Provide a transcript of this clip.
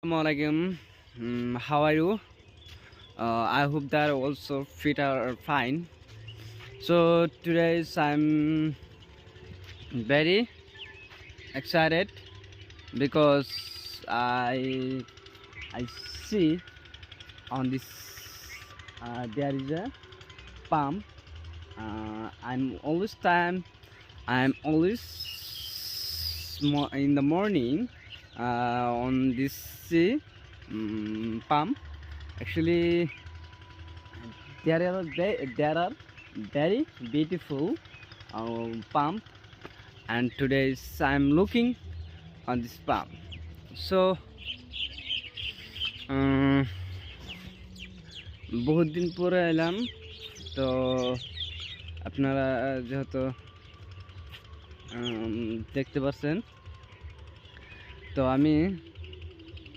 Assalamualaikum. How are you? I hope that also fit are fine. So today I'm very excited because I see on this there is a palm. I'm always in the morning on this sea palm. Actually, there are very beautiful palm, and today I'm looking on this palm. So বহুত দিন পরে এলাম, তো আপনারা যেহেতু দেখতে পাচ্ছেন, তো আমি